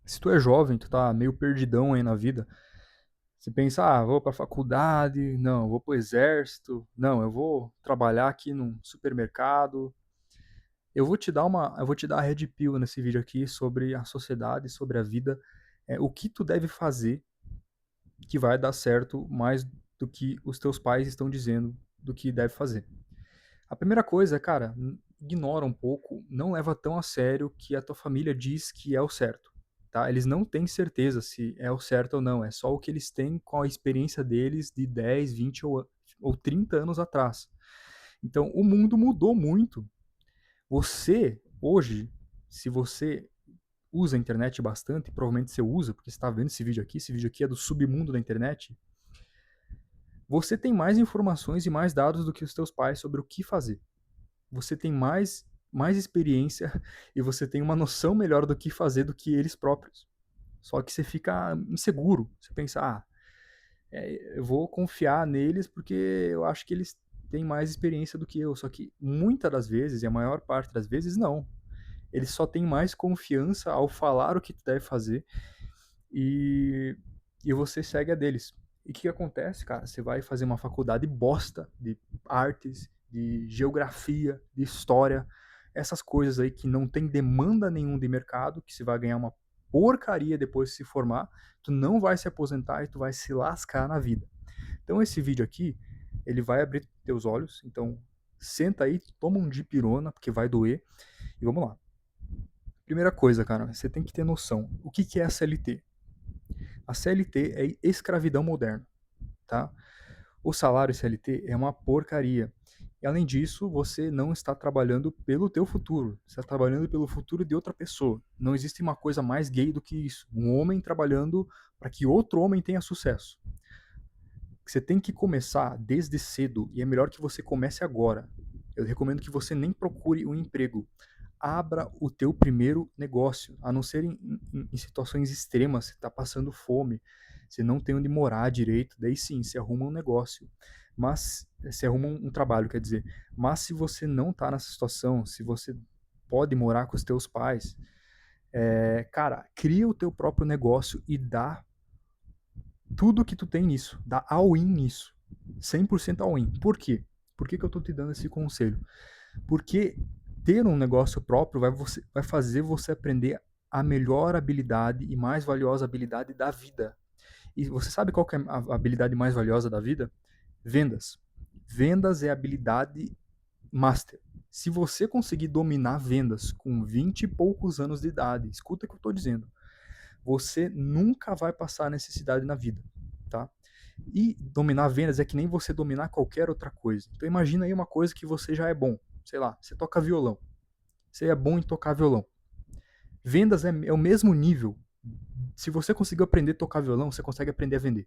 Se tu é jovem, tu tá meio perdidão aí na vida, você pensa, vou pra faculdade, não, eu vou pro exército, não, eu vou trabalhar aqui num supermercado. Eu vou te dar a red pill nesse vídeo aqui sobre a sociedade, sobre a vida, o que tu deve fazer que vai dar certo mais do que os teus pais estão dizendo do que deve fazer. A primeira coisa é, cara, ignora um pouco, não leva tão a sério que a tua família diz que é o certo, tá? Eles não têm certeza se é o certo ou não, é só o que eles têm com a experiência deles de 10, 20 ou 30 anos atrás. Então, o mundo mudou muito. Você, hoje, se você usa a internet bastante, provavelmente você usa, porque você está vendo esse vídeo aqui é do submundo da internet, você tem mais informações e mais dados do que os teus pais sobre o que fazer. Você tem mais experiência e você tem uma noção melhor do que fazer do que eles próprios. Só que você fica inseguro. Você pensa, eu vou confiar neles porque eu acho que eles têm mais experiência do que eu. Só que muitas das vezes, e a maior parte das vezes, não. Eles só têm mais confiança ao falar o que tu deve fazer e, e você segue a deles. E o que acontece, cara? Você vai fazer uma faculdade bosta de artes, de geografia, de história, essas coisas aí que não tem demanda nenhuma de mercado, que você vai ganhar uma porcaria depois de se formar, tu não vai se aposentar e tu vai se lascar na vida. Então esse vídeo aqui, ele vai abrir teus olhos, então senta aí, toma um dipirona, porque vai doer, e vamos lá. Primeira coisa, cara, você tem que ter noção. O que que é a CLT? A CLT é escravidão moderna, tá? O salário CLT é uma porcaria. E além disso, você não está trabalhando pelo teu futuro, você está trabalhando pelo futuro de outra pessoa. Não existe uma coisa mais gay do que isso. Um homem trabalhando para que outro homem tenha sucesso. Você tem que começar desde cedo e é melhor que você comece agora. Eu recomendo que você nem procure um emprego. Abra o teu primeiro negócio, a não ser em situações extremas, você está passando fome, você não tem onde morar direito, daí sim, você arruma um negócio. Mas você arruma um trabalho, quer dizer. Mas se você não está nessa situação, se você pode morar com os teus pais, cara, cria o teu próprio negócio e dá tudo que tu tem nisso. Dá all-in nisso. 100% all-in. Por quê? Por que eu tô te dando esse conselho? Porque ter um negócio próprio vai fazer você aprender a melhor habilidade e mais valiosa habilidade da vida. E você sabe qual que é a habilidade mais valiosa da vida? Vendas. Vendas é a habilidade master. Se você conseguir dominar vendas com 20 e poucos anos de idade, escuta o que eu estou dizendo, você nunca vai passar necessidade na vida, tá? E dominar vendas é que nem você dominar qualquer outra coisa. Então imagina aí uma coisa que você já é bom. Sei lá, você toca violão. Você é bom em tocar violão. Vendas é o mesmo nível. Se você conseguir aprender a tocar violão, você consegue aprender a vender,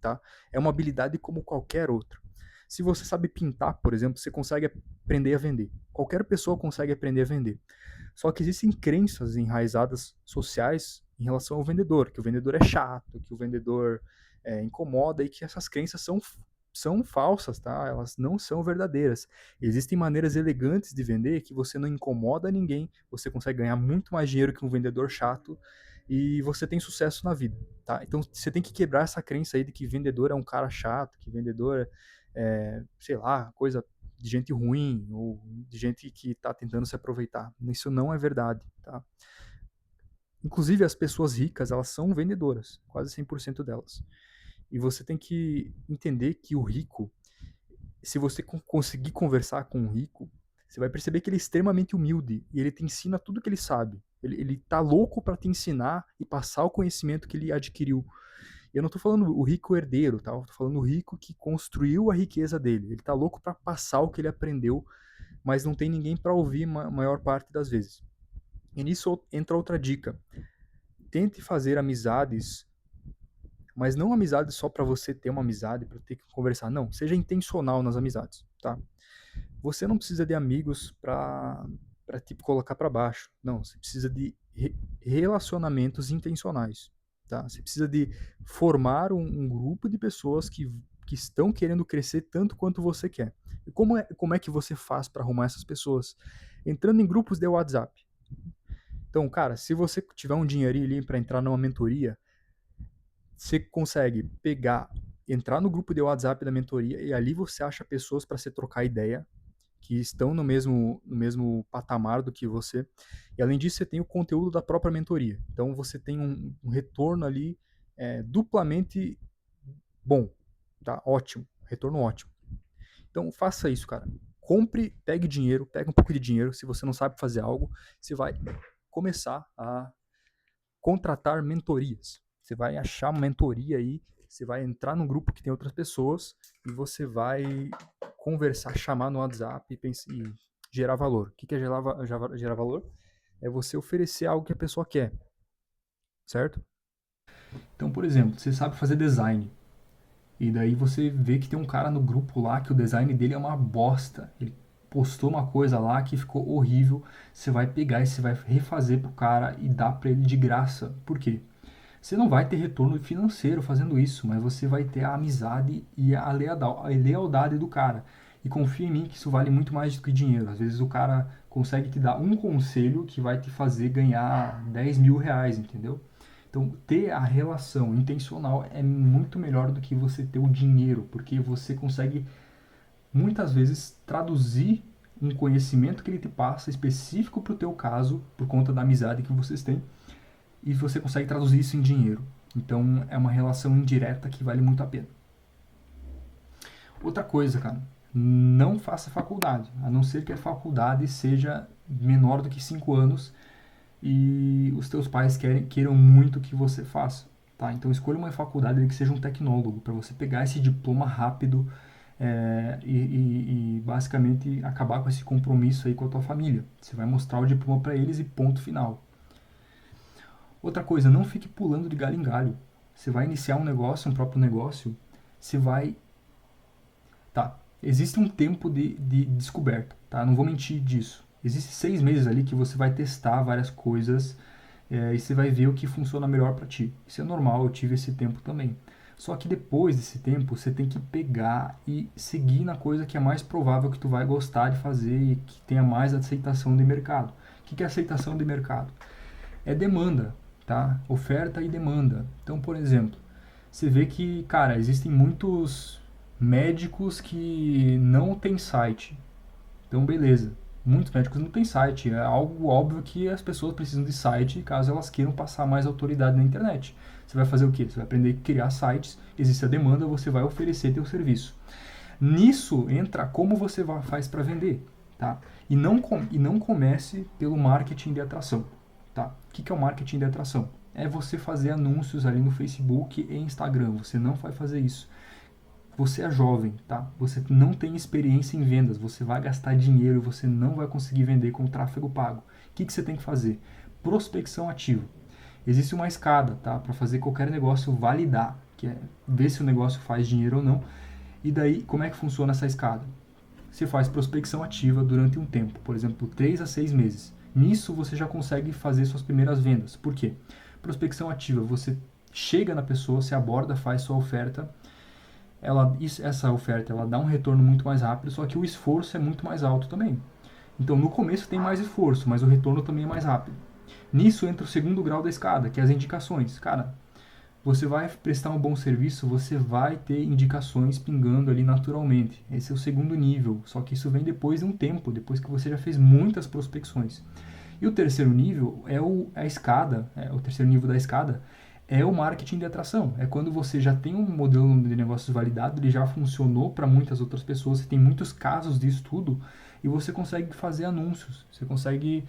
tá? É uma habilidade como qualquer outra. Se você sabe pintar, por exemplo, você consegue aprender a vender. Qualquer pessoa consegue aprender a vender. Só que existem crenças enraizadas sociais em relação ao vendedor, que o vendedor é chato, que o vendedor incomoda e que essas crenças são falsas, tá? Elas não são verdadeiras. Existem maneiras elegantes de vender que você não incomoda ninguém, você consegue ganhar muito mais dinheiro que um vendedor chato e você tem sucesso na vida, tá? Então você tem que quebrar essa crença aí de que vendedor é um cara chato, que vendedor sei lá, coisa de gente ruim ou de gente que está tentando se aproveitar. Isso não é verdade, tá? Inclusive as pessoas ricas, elas são vendedoras, quase 100% delas. E você tem que entender que o rico, se você conseguir conversar com um rico, você vai perceber que ele é extremamente humilde e ele te ensina tudo que ele sabe. Ele tá louco para te ensinar e passar o conhecimento que ele adquiriu. Eu não tô falando o rico herdeiro, tá? Eu tô falando o rico que construiu a riqueza dele. Ele tá louco para passar o que ele aprendeu, mas não tem ninguém para ouvir a maior parte das vezes. E nisso entra outra dica. Tente fazer amizades, mas não amizades só para você ter uma amizade, para ter que conversar. Não, seja intencional nas amizades, tá? Você não precisa de amigos para tipo colocar para baixo. Não, você precisa de relacionamentos intencionais, tá? Você precisa de formar um grupo de pessoas que estão querendo crescer tanto quanto você quer. E como é que você faz para arrumar essas pessoas? Entrando em grupos de WhatsApp. Então, cara, se você tiver um dinheirinho ali para entrar numa mentoria, você consegue pegar, entrar no grupo de WhatsApp da mentoria e ali você acha pessoas para você trocar ideia, que estão no mesmo patamar do que você. E além disso, você tem o conteúdo da própria mentoria. Então você tem um retorno ali duplamente bom, tá? Ótimo, retorno ótimo. Então faça isso, cara. Compre, pegue dinheiro, pega um pouco de dinheiro. Se você não sabe fazer algo, você vai começar a contratar mentorias. Você vai achar uma mentoria aí, você vai entrar num grupo que tem outras pessoas e você vai conversar, chamar no WhatsApp e gerar valor. O que é gerar valor? É você oferecer algo que a pessoa quer, certo? Então, por exemplo, você sabe fazer design. E daí você vê que tem um cara no grupo lá que o design dele é uma bosta. Ele postou uma coisa lá que ficou horrível. Você vai pegar e você vai refazer pro cara e dar pra ele de graça. Por quê? Você não vai ter retorno financeiro fazendo isso, mas você vai ter a amizade e a lealdade do cara. E confia em mim que isso vale muito mais do que dinheiro. Às vezes o cara consegue te dar um conselho que vai te fazer ganhar 10 mil reais, entendeu? Então, ter a relação intencional é muito melhor do que você ter o dinheiro, porque você consegue muitas vezes traduzir um conhecimento que ele te passa específico para o teu caso, por conta da amizade que vocês têm, e você consegue traduzir isso em dinheiro. Então é uma relação indireta que vale muito a pena. Outra coisa, cara, não faça faculdade, a não ser que a faculdade seja menor do que 5 anos e os teus pais queiram muito que você faça. Tá? Então escolha uma faculdade que seja um tecnólogo, para você pegar esse diploma rápido e basicamente acabar com esse compromisso aí com a tua família. Você vai mostrar o diploma para eles e ponto final. Outra coisa, não fique pulando de galho em galho. Você vai iniciar um negócio, um próprio negócio, você vai. Tá, existe um tempo de descoberta, tá? Não vou mentir disso. Existe 6 meses ali que você vai testar várias coisas e você vai ver o que funciona melhor para ti. Isso é normal, eu tive esse tempo também. Só que depois desse tempo, você tem que pegar e seguir na coisa que é mais provável que tu vai gostar de fazer e que tenha mais aceitação de mercado. O que é aceitação de mercado? É demanda, tá? Oferta e demanda. Então, por exemplo, você vê que, cara, existem muitos médicos que não têm site. Então, beleza. Muitos médicos não têm site. É algo óbvio que as pessoas precisam de site caso elas queiram passar mais autoridade na internet. Você vai fazer o quê? Você vai aprender a criar sites, existe a demanda, você vai oferecer teu serviço. Nisso entra como você faz para vender, tá? E não comece pelo marketing de atração, tá? O que é o marketing de atração? É você fazer anúncios ali no Facebook e Instagram. Você não vai fazer isso. Você é jovem, tá? Você não tem experiência em vendas. Você vai gastar dinheiro e você não vai conseguir vender com tráfego pago. O que você tem que fazer? Prospecção ativa. Existe uma escada, tá? Para fazer qualquer negócio validar, que é ver se o negócio faz dinheiro ou não. E daí, como é que funciona essa escada? Você faz prospecção ativa durante um tempo, por exemplo, 3 a 6 meses. Nisso você já consegue fazer suas primeiras vendas. Por quê? Prospecção ativa, você chega na pessoa, se aborda, faz sua oferta, essa oferta ela dá um retorno muito mais rápido, só que o esforço é muito mais alto também. Então no começo tem mais esforço, mas o retorno também é mais rápido. Nisso entra o segundo grau da escada, que é as indicações. Cara, você vai prestar um bom serviço, você vai ter indicações pingando ali naturalmente. Esse é o segundo nível, só que isso vem depois de um tempo, depois que você já fez muitas prospecções. E o terceiro nível é a escada, o terceiro nível da escada é o marketing de atração. É quando você já tem um modelo de negócios validado, ele já funcionou para muitas outras pessoas, você tem muitos casos de estudo e você consegue fazer anúncios, você consegue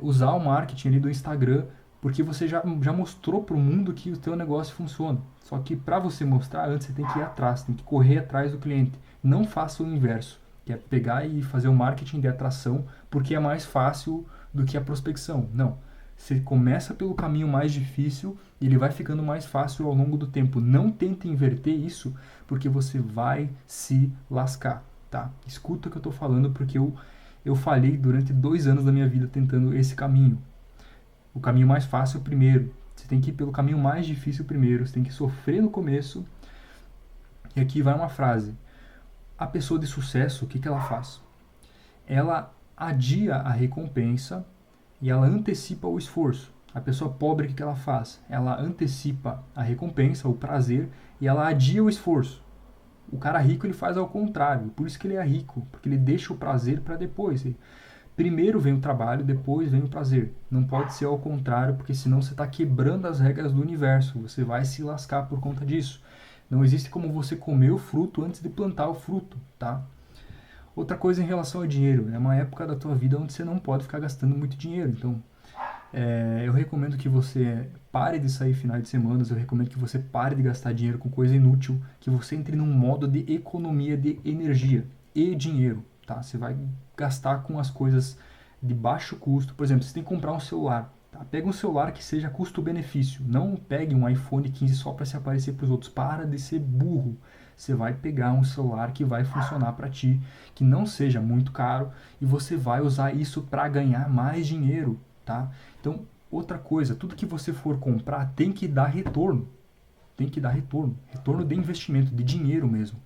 usar o marketing ali do Instagram porque você já mostrou para o mundo que o teu negócio funciona. Só que para você mostrar, antes você tem que ir atrás, tem que correr atrás do cliente. Não faça o inverso, que é pegar e fazer o marketing de atração porque é mais fácil do que a prospecção. Não. Você começa pelo caminho mais difícil e ele vai ficando mais fácil ao longo do tempo. Não tente inverter isso porque você vai se lascar, tá? Escuta o que eu estou falando porque eu falhei durante 2 anos da minha vida tentando esse caminho. O caminho mais fácil primeiro. Você tem que ir pelo caminho mais difícil primeiro. Você tem que sofrer no começo. E aqui vai uma frase. A pessoa de sucesso, o que ela faz? Ela adia a recompensa e ela antecipa o esforço. A pessoa pobre, o que ela faz? Ela antecipa a recompensa, o prazer, e ela adia o esforço. O cara rico ele faz ao contrário, por isso que ele é rico, porque ele deixa o prazer para depois. Primeiro vem o trabalho, depois vem o prazer. Não pode ser ao contrário, porque senão você está quebrando as regras do universo. Você vai se lascar por conta disso. Não existe como você comer o fruto antes de plantar o fruto, tá? Outra coisa em relação ao dinheiro, é uma época da tua vida onde você não pode ficar gastando muito dinheiro. Então, eu recomendo que você pare de sair finais de semana, eu recomendo que você pare de gastar dinheiro com coisa inútil, que você entre num modo de economia de energia e dinheiro, tá? Você vai gastar com as coisas de baixo custo. Por exemplo, você tem que comprar um celular, tá? Pega um celular que seja custo-benefício. Não pegue um iPhone 15 só para se aparecer para os outros. Para de ser burro. Você vai pegar um celular que vai funcionar para ti, que não seja muito caro, e você vai usar isso para ganhar mais dinheiro, tá? Então, outra coisa, tudo que você for comprar tem que dar retorno. Tem que dar retorno. Retorno de investimento, de dinheiro mesmo.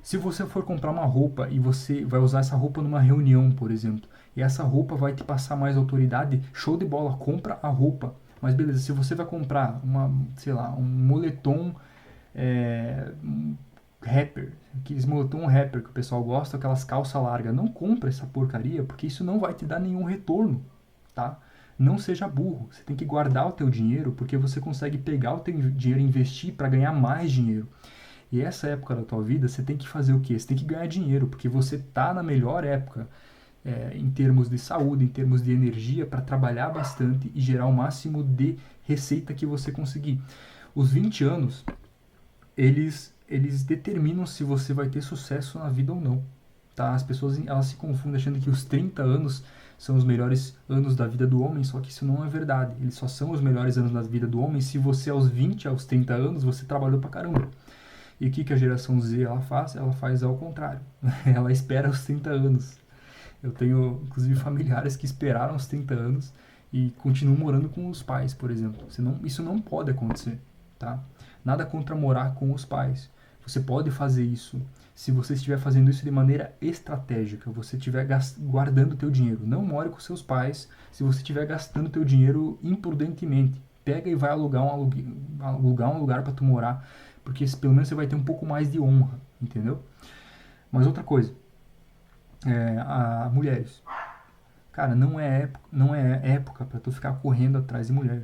Se você for comprar uma roupa e você vai usar essa roupa numa reunião, por exemplo, e essa roupa vai te passar mais autoridade, show de bola, compra a roupa. Mas beleza, se você vai comprar uma, sei lá, um moletom um rapper, aqueles moletom rapper que o pessoal gosta, aquelas calças largas, não compra essa porcaria, porque isso não vai te dar nenhum retorno, tá? Não seja burro, você tem que guardar o teu dinheiro, porque você consegue pegar o teu dinheiro e investir para ganhar mais dinheiro. E essa época da tua vida, você tem que fazer o quê? Você tem que ganhar dinheiro, porque você tá na melhor época em termos de saúde, em termos de energia, para trabalhar bastante e gerar o máximo de receita que você conseguir. Os 20 anos, eles determinam se você vai ter sucesso na vida ou não. Tá? As pessoas elas se confundem achando que os 30 anos são os melhores anos da vida do homem, só que isso não é verdade. Eles só são os melhores anos da vida do homem se você aos 20, aos 30 anos, você trabalhou pra caramba. E o que, que a geração Z ela faz? Ela faz ao contrário. Ela espera os 30 anos. Eu tenho, inclusive, familiares que esperaram os 30 anos e continuam morando com os pais, por exemplo. Isso não pode acontecer, tá? Nada contra morar com os pais. Você pode fazer isso se você estiver fazendo isso de maneira estratégica, você estiver guardando o teu dinheiro. Não more com seus pais se você estiver gastando o teu dinheiro imprudentemente. Pega e vai alugar um lugar para tu morar, porque pelo menos você vai ter um pouco mais de honra, entendeu? Mas outra coisa, a mulheres. Cara, não é época para tu ficar correndo atrás de mulher.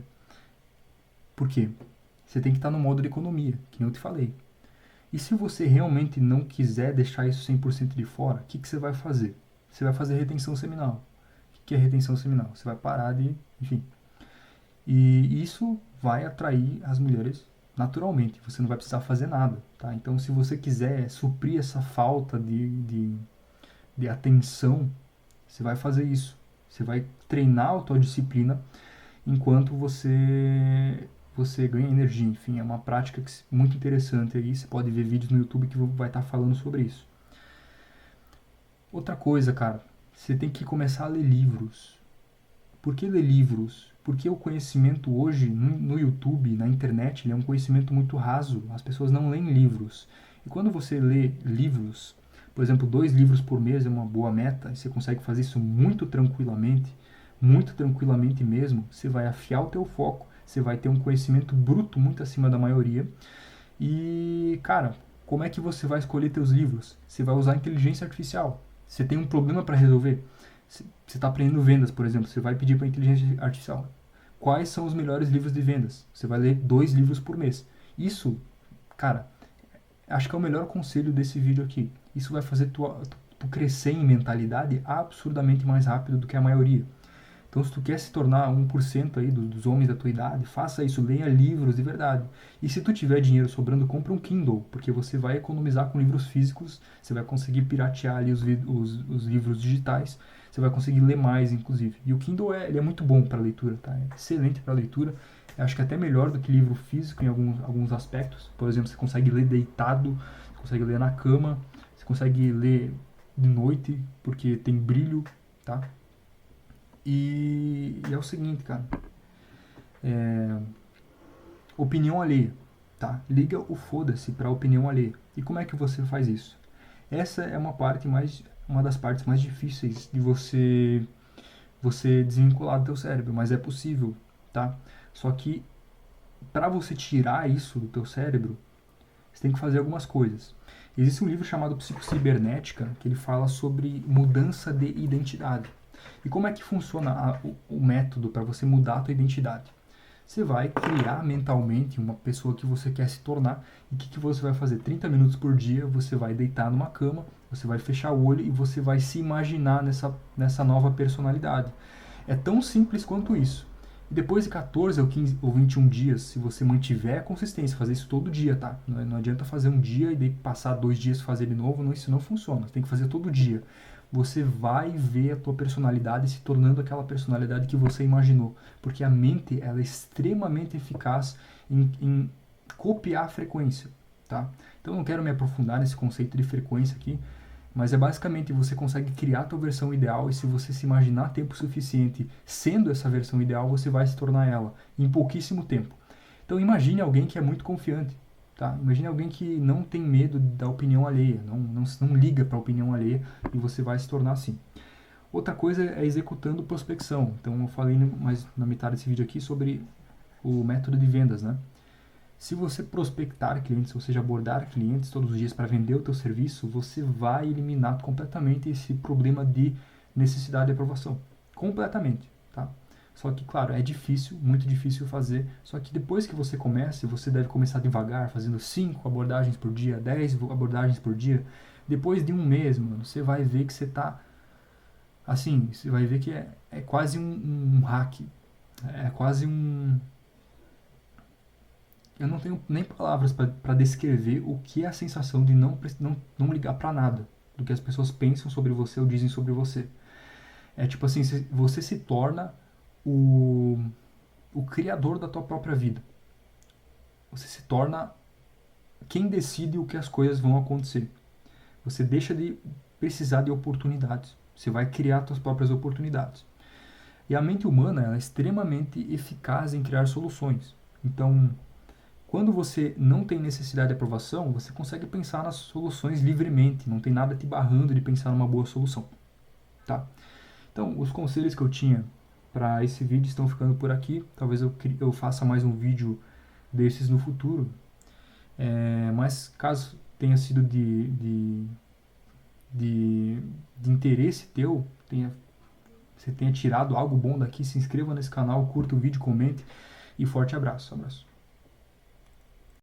Por quê? Você tem que estar no modo de economia, que eu te falei. E se você realmente não quiser deixar isso 100% de fora, o que, que você vai fazer? Você vai fazer retenção seminal. O que é retenção seminal? Você vai parar de... Enfim. E isso vai atrair as mulheres naturalmente. Você não vai precisar fazer nada, tá? Então, se você quiser suprir essa falta de atenção, você vai fazer isso. Você vai treinar a autodisciplina enquanto você ganha energia. Enfim, é uma prática muito interessante aí. Você pode ver vídeos no YouTube que vai estar falando sobre isso. Outra coisa, cara, você tem que começar a ler livros. Por que ler livros? Porque o conhecimento hoje no YouTube, na internet, ele é um conhecimento muito raso. As pessoas não leem livros. E quando você lê livros, por exemplo, 2 livros por mês é uma boa meta, e você consegue fazer isso muito tranquilamente mesmo, você vai afiar o teu foco, você vai ter um conhecimento bruto muito acima da maioria. E, cara, como é que você vai escolher teus livros? Você vai usar inteligência artificial. Você tem um problema para resolver. Você está aprendendo vendas, por exemplo. Você vai pedir para a inteligência artificial quais são os melhores livros de vendas. Você vai ler 2 livros por mês. Isso, cara, acho que é o melhor conselho desse vídeo aqui. Isso vai fazer tu crescer em mentalidade absurdamente mais rápido do que a maioria. Então, se tu quer se tornar 1% aí dos homens da tua idade, faça isso, leia livros de verdade. E se tu tiver dinheiro sobrando, compra um Kindle, porque você vai economizar com livros físicos, você vai conseguir piratear ali os livros digitais, você vai conseguir ler mais, inclusive. E o Kindle ele é muito bom para leitura, tá? É excelente para leitura. Eu acho que até melhor do que livro físico em alguns aspectos. Por exemplo, você consegue ler deitado, você consegue ler na cama, você consegue ler de noite, porque tem brilho, tá? E é o seguinte, cara. Opinião alheia, tá? Liga o foda-se pra opinião alheia. E como é que você faz isso? Essa é uma das partes mais difíceis de você desvincular do teu cérebro, mas é possível, tá? Só que para você tirar isso do teu cérebro, você tem que fazer algumas coisas. Existe um livro chamado Psicocibernética, que ele fala sobre mudança de identidade. E como é que funciona o método para você mudar a tua identidade? Você vai criar mentalmente uma pessoa que você quer se tornar. E o que você vai fazer? 30 minutos por dia, você vai deitar numa cama, você vai fechar o olho e você vai se imaginar nessa nova personalidade. É tão simples quanto isso. E depois de 14 ou 15 ou 21 dias, se você mantiver a consistência, fazer isso todo dia, tá? Não adianta fazer um dia e daí passar 2 dias fazer de novo, não, isso não funciona. Você tem que fazer todo dia. Você vai ver a tua personalidade se tornando aquela personalidade que você imaginou. Porque a mente ela é extremamente eficaz em copiar a frequência, tá? Então eu não quero me aprofundar nesse conceito de frequência aqui, mas é basicamente você consegue criar a tua versão ideal e se você se imaginar tempo suficiente sendo essa versão ideal, você vai se tornar ela em pouquíssimo tempo. Então imagine alguém que é muito confiante, tá? Imagine alguém que não tem medo da opinião alheia, não liga para a opinião alheia e você vai se tornar assim. Outra coisa é executando prospecção. Então eu falei mais na metade desse vídeo aqui sobre o método de vendas, né? Se você prospectar clientes, ou seja, abordar clientes todos os dias para vender o teu serviço, você vai eliminar completamente esse problema de necessidade de aprovação. Completamente, tá? Só que, claro, é difícil, muito difícil fazer. Só que depois que você comece, você deve começar devagar, fazendo 5 abordagens por dia, 10 abordagens por dia. Depois de um mês, mano, você vai ver que você tá... Assim, você vai ver que é quase um hack. É quase um... Eu não tenho nem palavras para descrever o que é a sensação de não ligar para nada do que as pessoas pensam sobre você ou dizem sobre você. É tipo assim, você se torna o, o criador da tua própria vida. Você se torna quem decide o que as coisas vão acontecer. Você deixa de precisar de oportunidades. Você vai criar suas próprias oportunidades. E a mente humana é extremamente eficaz em criar soluções. Então, quando você não tem necessidade de aprovação, você consegue pensar nas soluções livremente, não tem nada te barrando de pensar numa boa solução, tá? Então, os conselhos que eu tinha para esse vídeo estão ficando por aqui. Talvez eu faça mais um vídeo desses no futuro. Mas caso tenha sido de, de interesse teu, você tenha tirado algo bom daqui, se inscreva nesse canal, curta o vídeo, comente e forte abraço. Abraço.